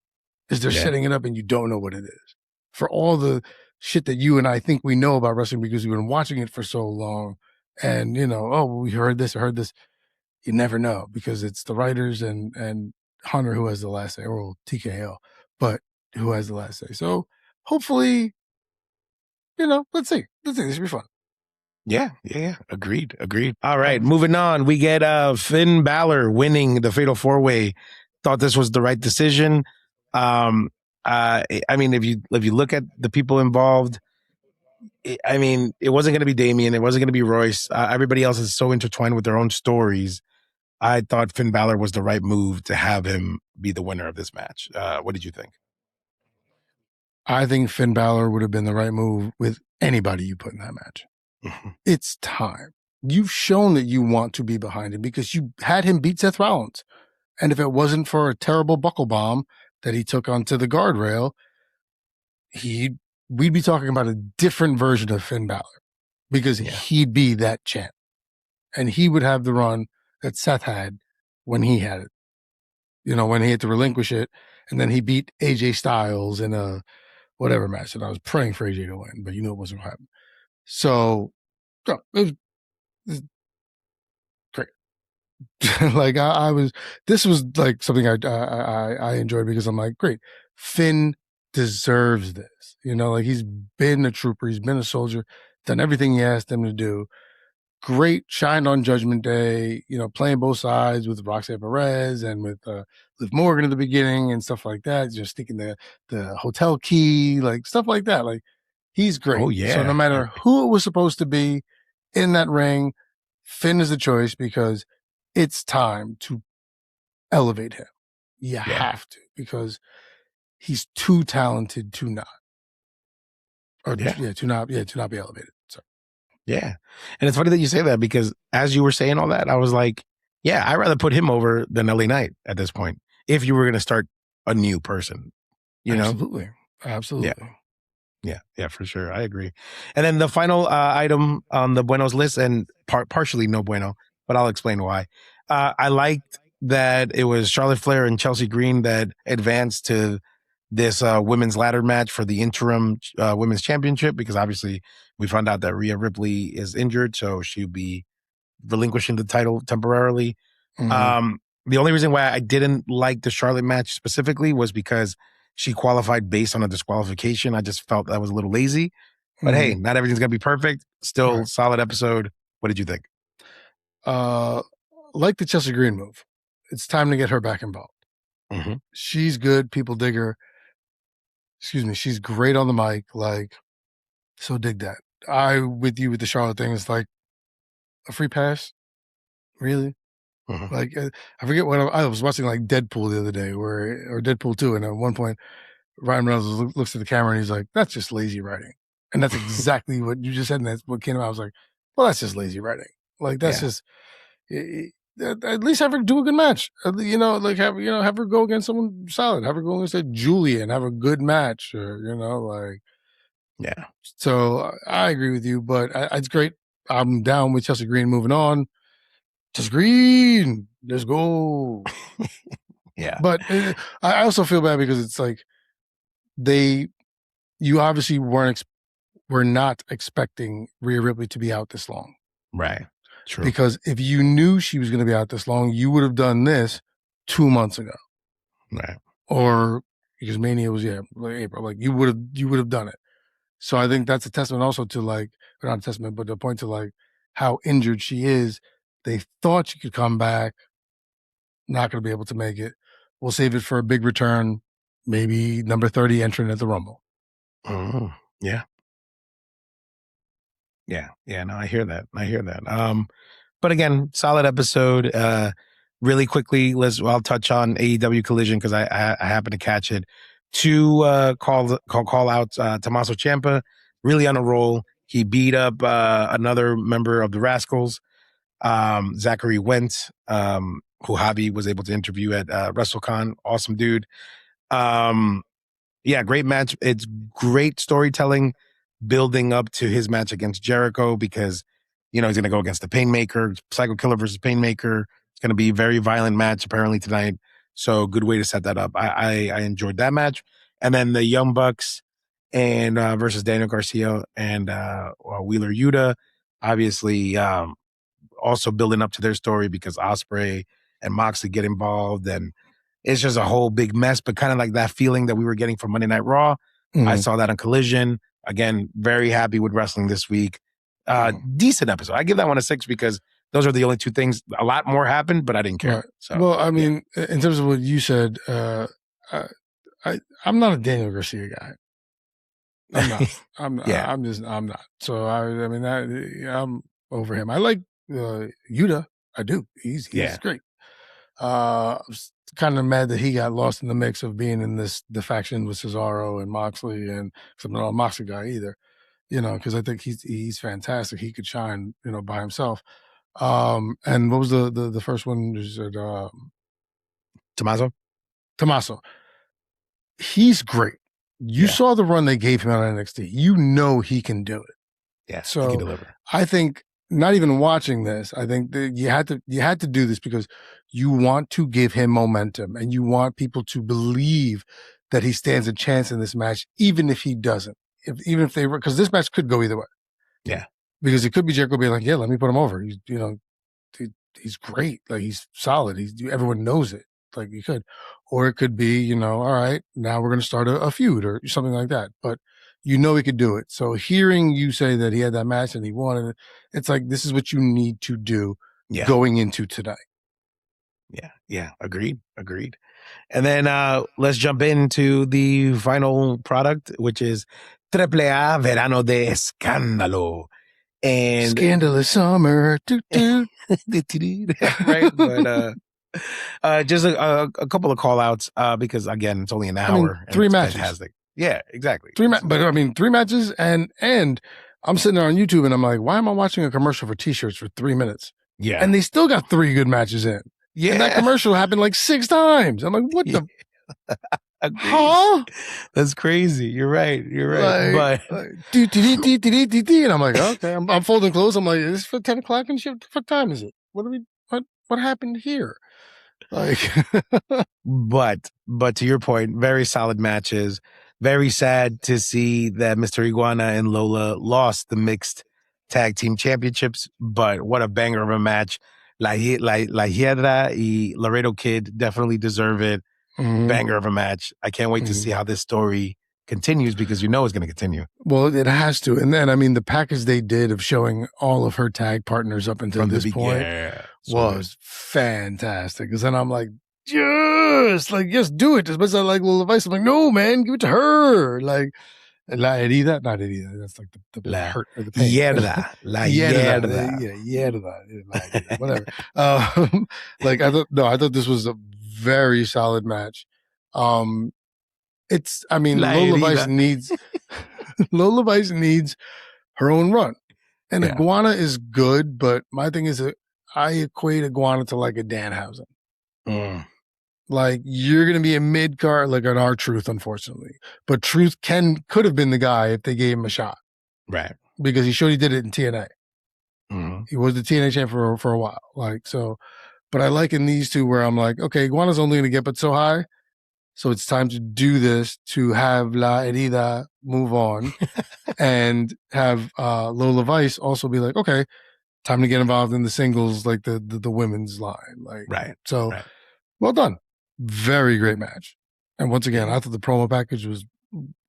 is they're setting it up and you don't know what it is. For all the shit that you and I think we know about wrestling because we've been watching it for so long and, we heard this. You never know because it's the writers and Hunter who has the last say, or TKO, but who has the last say. So hopefully, let's see. This should be fun. Yeah. Agreed. All right, moving on. We get Finn Balor winning the Fatal 4-Way. Thought this was the right decision. I mean, if you look at the people involved, it wasn't going to be Damian. It wasn't going to be Royce. Everybody else is so intertwined with their own stories. I thought Finn Balor was the right move to have him be the winner of this match. What did you think? I think Finn Balor would have been the right move with anybody you put in that match. Mm-hmm. It's time. You've shown that you want to be behind him because you had him beat Seth Rollins. And if it wasn't for a terrible buckle bomb that he took onto the guardrail, we'd be talking about a different version of Finn Balor because he'd be that champ. And he would have the run that Seth had when he had it. When he had to relinquish it. And then he beat AJ Styles in a whatever match. And I was praying for AJ to win, but it wasn't going to happen. So it was great. Like this was like something I enjoyed because I'm like, great, Finn deserves this. Like he's been a trooper, he's been a soldier, done everything he asked him to do. Great, shined on Judgment Day, playing both sides with Roxanne Perez and with Liv Morgan at the beginning and stuff like that. Just sticking the hotel key, like stuff like that. Like he's great. Oh, yeah. So no matter who it was supposed to be in that ring, Finn is the choice because it's time to elevate him. You have to, because he's too talented to not. To not be elevated. So. Yeah. And it's funny that you say that because as you were saying all that, I was like, yeah, I'd rather put him over than LA Knight at this point. If you were going to start a new person, Absolutely. Yeah, for sure. I agree. And then the final item on the Buenos list, and partially no bueno, but I'll explain why. I liked that it was Charlotte Flair and Chelsea Green that advanced to this women's ladder match for the interim women's championship, because obviously we found out that Rhea Ripley is injured, so she'll be relinquishing the title temporarily. Mm-hmm. The only reason why I didn't like the Charlotte match specifically was because she qualified based on a disqualification. I just felt that was a little lazy. But hey, not everything's going to be perfect. Still solid episode. What did you think? Like the Chelsea Green move. It's time to get her back involved. Mm-hmm. She's good. People dig her. Excuse me. She's great on the mic. Like, so dig that. With you with the Charlotte thing, it's like a free pass. Really? Mm-hmm. Like, I forget what I was watching, like Deadpool the other day, or Deadpool 2. And at one point, Ryan Reynolds looks at the camera and he's like, that's just lazy writing. And that's exactly what you just said. And that's what came out. I was like, well, that's just lazy writing. Like, that's just, at least have her do a good match. Like have her go against someone solid. Have her go against Julia and have a good match. Or, yeah. So I agree with you, but it's great. I'm down with Chelsea Green moving on. Chelsea Green, let's go. Yeah. But I also feel bad because it's like you obviously were not expecting Rhea Ripley to be out this long. Right. True. Because if you knew she was going to be out this long, you would have done this 2 months ago. Right. Or because Mania was April. Like you would have done it. So I think that's a testament also to like, or not a testament, but the point to like how injured she is. They thought she could come back, not going to be able to make it. We'll save it for a big return, maybe number 30 entrant at the Rumble. Yeah. No, I hear that. But again, solid episode. Really quickly, I'll touch on AEW Collision because I happened to catch it. Two call out Tommaso Ciampa, really on a roll. He beat up another member of the Rascals, Zachary Wentz, who Javi was able to interview at WrestleCon. Awesome dude. Great match. It's great storytelling building up to his match against Jericho because, he's going to go against the Painmaker, Psycho Killer versus Painmaker. It's going to be a very violent match apparently tonight. So good way to set that up. I enjoyed that match. And then the Young Bucks and versus Daniel Garcia and Wheeler Yuta, obviously also building up to their story because Ospreay and Moxley get involved and it's just a whole big mess, but kind of like that feeling that we were getting from Monday Night Raw. Mm-hmm. I saw that on Collision. Again, very happy with wrestling this week. Decent episode. I give that one a 6 because those are the only two things. A lot more happened, but I didn't care. Right. So, well, I mean, in terms of what you said, I'm not a Daniel Garcia guy. I'm not. I'm not. So I'm over him. I like Yuta. I do. He's great. I was kind of mad that he got lost in the mix of being in the faction with Cesaro and Moxley, and I'm not a Moxley guy either, because I think he's fantastic. He could shine, by himself. And what was the first one? Tommaso. He's great. You saw the run they gave him on NXT. He can do it. Yeah, so he can deliver. I think not even watching this, I think that you had to do this because you want to give him momentum and you want people to believe that he stands a chance in this match, even if he doesn't. Because this match could go either way. Yeah. Because it could be Jericho being like, yeah, let me put him over. He's great. Like he's solid. Everyone knows it. Like you could, or it could be, all right, now we're going to start a feud or something like that. But he could do it. So hearing you say that he had that match and he won it, it's like, this is what you need to do going into today. Yeah. Agreed. And then let's jump into the final product, which is AAA Verano de Escándalo. And Scandalous Summer. Right. But just a couple of call outs because again, it's only an hour. 3 matches. Fantastic. Yeah, exactly. 3 matches and I'm sitting there on YouTube and I'm like, why am I watching a commercial for t-shirts for 3 minutes? Yeah. And they still got 3 good matches in. Yeah. And that commercial happened like 6 times. I'm like, what the? Huh? That's crazy. You're right. But and I'm like, okay, I'm folding clothes. I'm like, is this for 10 o'clock and shit? What time is it? What happened here? Like, but to your point, very solid matches. Very sad to see that Mr. Iguana and Lola lost the mixed tag team championships, but what a banger of a match. La Hiedra y Laredo Kid definitely deserve it. Mm-hmm. Banger of a match. I can't wait to see how this story continues because it's going to continue. Well, it has to. And then, the package they did of showing all of her tag partners up until this point was fantastic. Because then I'm like, just do it. As much as I like Little Advice, I'm like, no, man, give it to her. Like, La Herida, not Herida. That's like the hurt or the pain. Hierda. La Hierda. Hierda. Whatever. I thought this was a very solid match. Lola Vice needs her own run. And Iguana is good, but my thing is that I equate Iguana to like a Danhausen. Like you're going to be a mid-card, like an R-Truth, unfortunately. But Truth could have been the guy if they gave him a shot. Right. Because he showed he did it in TNA. Mm-hmm. He was the TNA champ for a while. Like, so, but I like in these two where I'm like, okay, Iguana's only going to get but so high. So it's time to do this to have La Herida move on and have Lola Vice also be like, okay, time to get involved in the singles, like the women's line. Like, right. So, Well done. Very great match. And once again, I thought the promo package was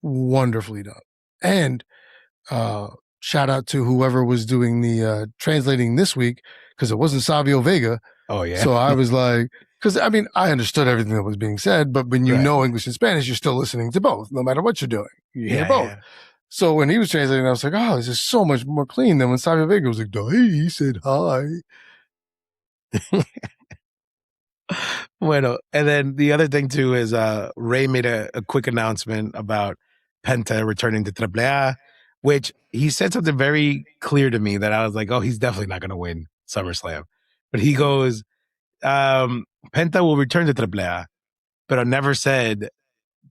wonderfully done. And shout out to whoever was doing the translating this week, because it wasn't Savio Vega. Oh, yeah. So I was like, because I mean, I understood everything that was being said, but when you know English and Spanish, you're still listening to both, no matter what you're doing. You hear both. Yeah. So when he was translating, I was like, oh, this is so much more clean than when Savio Vega was like, hey, he said hi. Bueno, and then the other thing too is Ray made a quick announcement about Penta returning to AAA, which he said something very clear to me that I was like, oh, he's definitely not going to win SummerSlam. But he goes, Penta will return to AAA, but I never said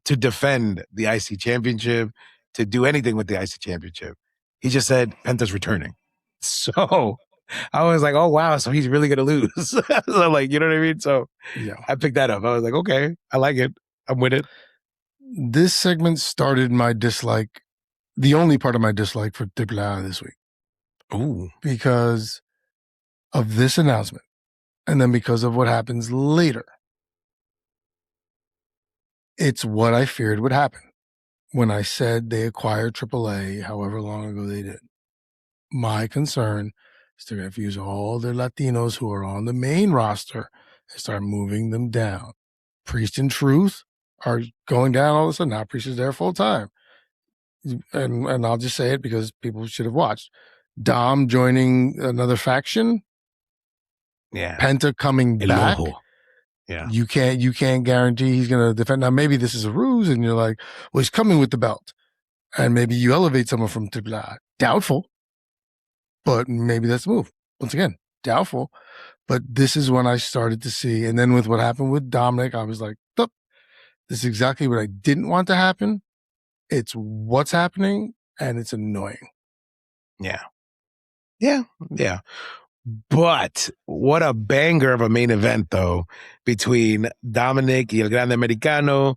to defend the IC championship, to do anything with the IC championship. He just said Penta's returning. So I was like, oh, wow. So he's really going to lose. So like, you know what I mean? So yeah, I picked that up. I was like, okay, I like it. I'm with it. This segment started my dislike, the only part of my dislike for AAA this week. Ooh. Because of this announcement. And then because of what happens later. It's what I feared would happen when I said they acquired AAA however long ago they did. My concern is they're going to use all their Latinos who are on the main roster and start moving them down. Priest and Truth are going down all of a sudden. Now Priest is there full time. And I'll just say it because people should have watched. Dom joining another faction. Yeah. Penta coming back. Ojo. Yeah. You can't guarantee he's going to defend. Now, maybe this is a ruse and you're like, well, he's coming with the belt. And maybe you elevate someone from AAA. Doubtful. But maybe that's the move. Once again, doubtful. But this is when I started to see. And then with what happened with Dominic, I was like, this is exactly what I didn't want to happen. It's what's happening, and it's annoying. Yeah. Yeah. Yeah. But what a banger of a main event, though, between Dominic y El Grande Americano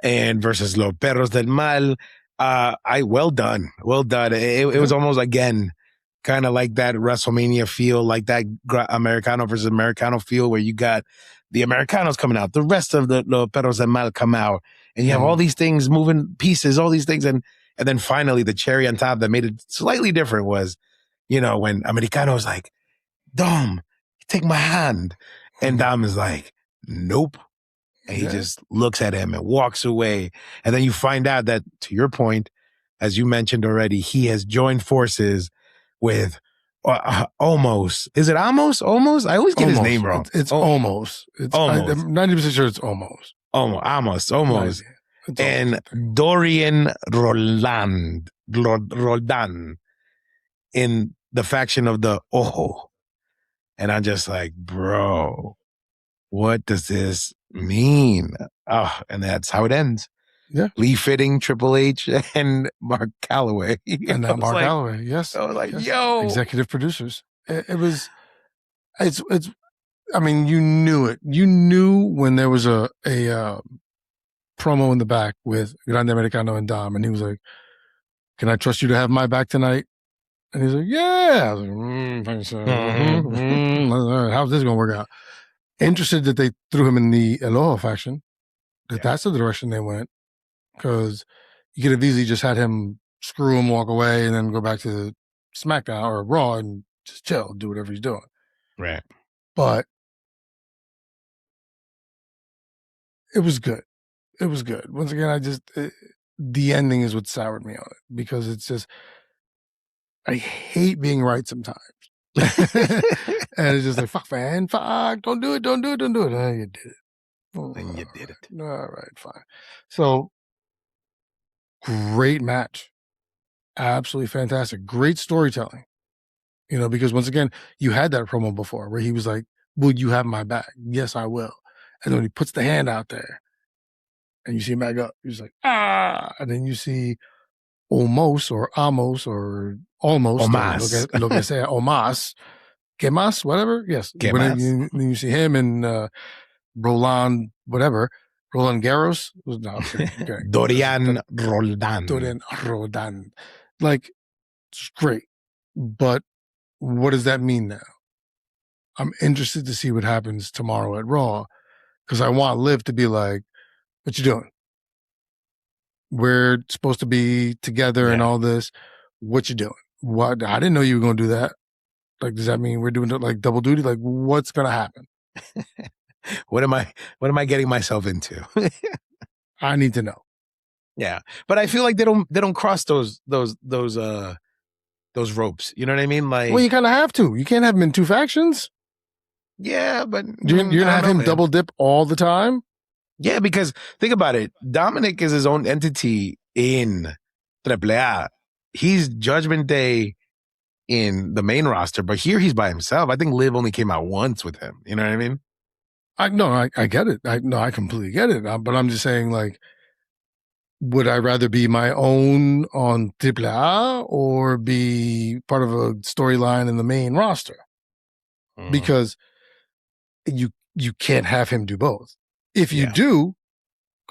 and versus Los Perros del Mal. Well done. Well done. It was almost, again, kind of like that WrestleMania feel, like that Americano versus Americano feel where you got the Americanos coming out, the rest of the Los Perros del Mal come out, and you have all these things moving pieces, all these things. And then finally the cherry on top that made it slightly different was, when Americano was like, Dom, take my hand. And Dom is like, nope. And he just looks at him and walks away. And then you find out that, to your point, as you mentioned already, he has joined forces with Omos. Is it Amos? Almost? I always get his name wrong. It's Omos. I'm 90% sure it's Omos. Almost. And Dorian Roldan in the faction of the Ojo. And I'm just like, bro, what does this mean? Oh, and that's how it ends. Yeah. Lee Fitting, Triple H, and Mark Calloway. And now Mark Calloway, yes. I was like, yo. Executive producers. It's, I mean, you knew it. You knew when there was a promo in the back with Grande Americano and Dom, and he was like, can I trust you to have my back tonight? And he's like, yeah. I was like, thanks, how's this going to work out? Interested that they threw him in the Aloha faction, that's the direction they went, because you could have easily just had him screw him, walk away, and then go back to SmackDown or Raw and just chill, do whatever he's doing. Right. But it was good. It was good. Once again, the ending is what soured me on it, because it's just, I hate being right sometimes. And it's just like, fuck, man, fuck, don't do it. Oh, you did it. And you did it. All right, fine. So, great match. Absolutely fantastic. Great storytelling. Because once again, you had that promo before where he was like, will you have my back? Yes, I will. And then he puts the hand out there and you see him back up. He's like, ah. And then you see Omos or Amos or almost. Omas. Lo que sea, Omas. Que más, whatever. Yes. Then you see him and Roland, whatever. Roland Garros. No, okay. Dorian Roldan. Dorian Roldan. Like, it's great. But what does that mean now? I'm interested to see what happens tomorrow at Raw, because I want Liv to be like, what you doing? we're supposed to be together and all this. What you doing? What? I didn't know you were going to do that. Like, does that mean we're doing like double duty? Like, what's going to happen? What am I getting myself into? I need to know. Yeah. But I feel like they don't cross those ropes. You know what I mean? Like, well, you kind of have to. You can't have him in two factions. Yeah, but you're going to have him double dip all the time? Yeah, because think about it. Dominic is his own entity in AAA. He's Judgment Day in the main roster, but here he's by himself. I think Liv only came out once with him. You know what I mean? I get it. I completely get it. But I'm just saying, like, would I rather be my own on AAA or be part of a storyline in the main roster? Because you can't have him do both. If you do,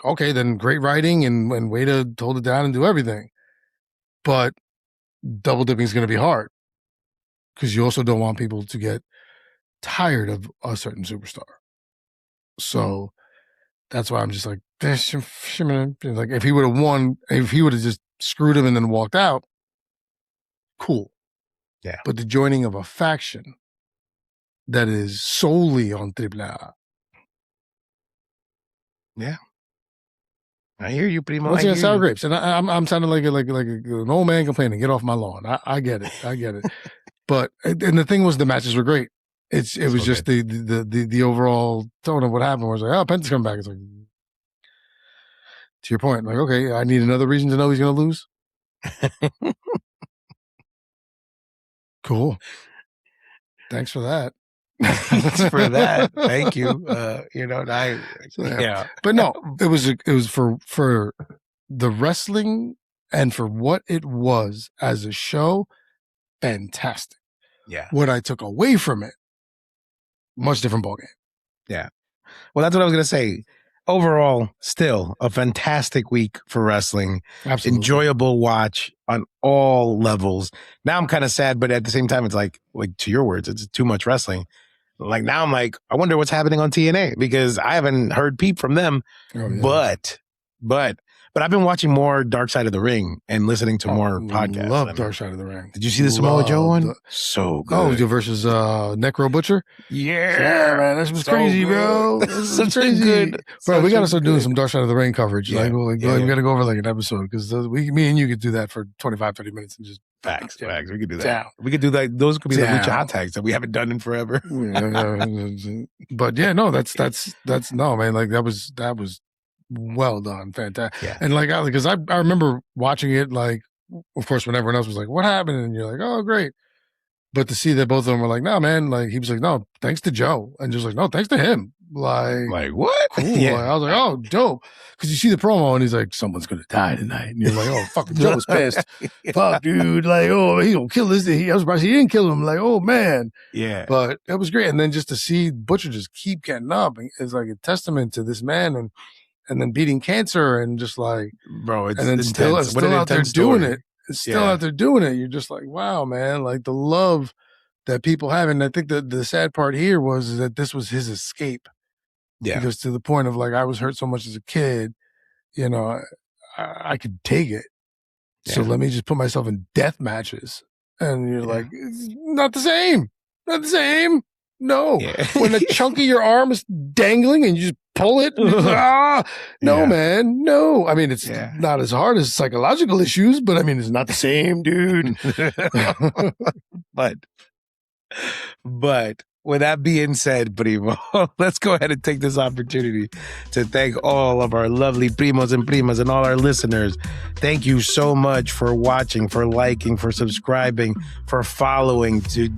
okay, then great writing and way to hold it down and do everything. But double dipping is going to be hard because you also don't want people to get tired of a certain superstar. So that's why I'm just like, if he would have won, if he would have just screwed him and then walked out, cool. Yeah. But the joining of a faction that is solely on AAA. Yeah. I hear you, Primo. Once again, sour grapes. And I'm sounding like an old man complaining. Get off my lawn. I get it. But, and the thing was, the matches were great. It was just the overall tone of what happened was like, oh, Penta's coming back. It's like, to your point, like, okay, I need another reason to know he's going to lose. Cool. Thanks for that. Thanks for that. Thank you. Yeah. But no, it was for the wrestling and for what it was as a show, fantastic. Yeah. What I took away from it, much different ballgame. Yeah. Well, that's what I was going to say. Overall, still a fantastic week for wrestling. Absolutely. Enjoyable watch on all levels. Now I'm kind of sad, but at the same time, it's like to your words, it's too much wrestling. Like now I'm like, I wonder what's happening on TNA because I haven't heard peep from them. Oh, yeah. But I've been watching more Dark Side of the Ring and listening to more podcasts. Love Dark Side of the Ring. Did you see the Samoa Joe one? So good. Oh, versus Necro Butcher? Yeah, man. This was so crazy, good. Bro. This was crazy. Good. Bro, we got to start doing some Dark Side of the Ring coverage. Yeah. We got to go over like an episode because me and you could do that for 25, 30 minutes and just Facts. We could do that. Down. We could do that. Those could be the lucha hot tags that we haven't done in forever. But yeah, no, that's no, man. Like that was well done, fantastic. Yeah. And like, because I remember watching it, like, of course, when everyone else was like, "What happened?" and you're like, "Oh, great." But to see that both of them were like, "No, man," like he was like, "No, thanks to Joe," and just like, "No, thanks to him." Like what? Cool. Yeah. Like, I was like, "Oh, dope," because you see the promo and he's like, "Someone's gonna die tonight," and you're like, "Oh, fucking Joe was pissed." Fuck, dude. Like, oh, he gonna kill this. I was surprised he didn't kill him. Like, oh man. Yeah. But it was great, and then just to see Butcher just keep getting up is like a testament to this man and then beating cancer and just like, bro, it's and then still out there doing it. It's still out there doing it. You're just like, wow, man, like the love that people have. And I think that the sad part here was that this was his escape. Yeah. Because to the point of like, I was hurt so much as a kid, I could take it. Yeah. So let me just put myself in death matches. And you're like, it's not the same. Not the same. No. Yeah. When a chunk of your arm is dangling and you just pull it. No, man. No. I mean, it's not as hard as psychological issues, but I mean, it's not the same, dude. But with that being said, Primo, let's go ahead and take this opportunity to thank all of our lovely primos and primas and all our listeners. Thank you so much for watching, for liking, for subscribing, for following, to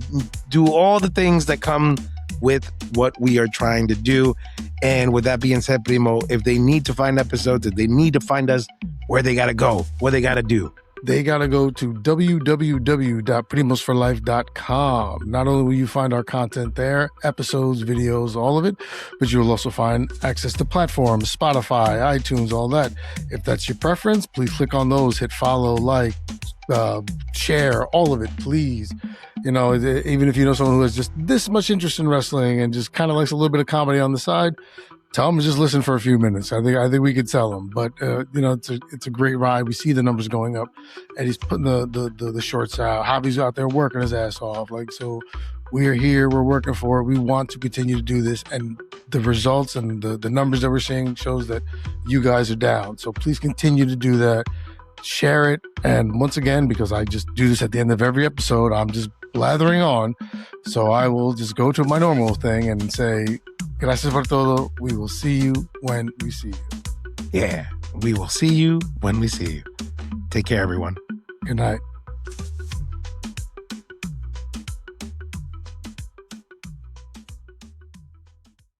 do all the things that come with what we are trying to do. And with that being said, Primo, if they need to find episodes, if they need to find us, where they got to go, what they got to do. They got to go to www.primosforlife.com. Not only will you find our content there, episodes, videos, all of it, but you will also find access to platforms, Spotify, iTunes, all that. If that's your preference, please click on those, hit follow, like, share, all of it, please. Even if you know someone who has just this much interest in wrestling and just kind of likes a little bit of comedy on the side, Tell them to just listen for a few minutes. I think we could tell them, but it's a great ride. We see the numbers going up, and he's putting the shorts out. Javi's out there working his ass off. So we're here, we're working for it. We want to continue to do this, and the results and the numbers that we're seeing shows that you guys are down. So please continue to do that. Share it, and once again, because I just do this at the end of every episode, I'm just blathering on. So I will just go to my normal thing and say, gracias por todo. We will see you when we see you. Yeah, we will see you when we see you. Take care, everyone. Good night.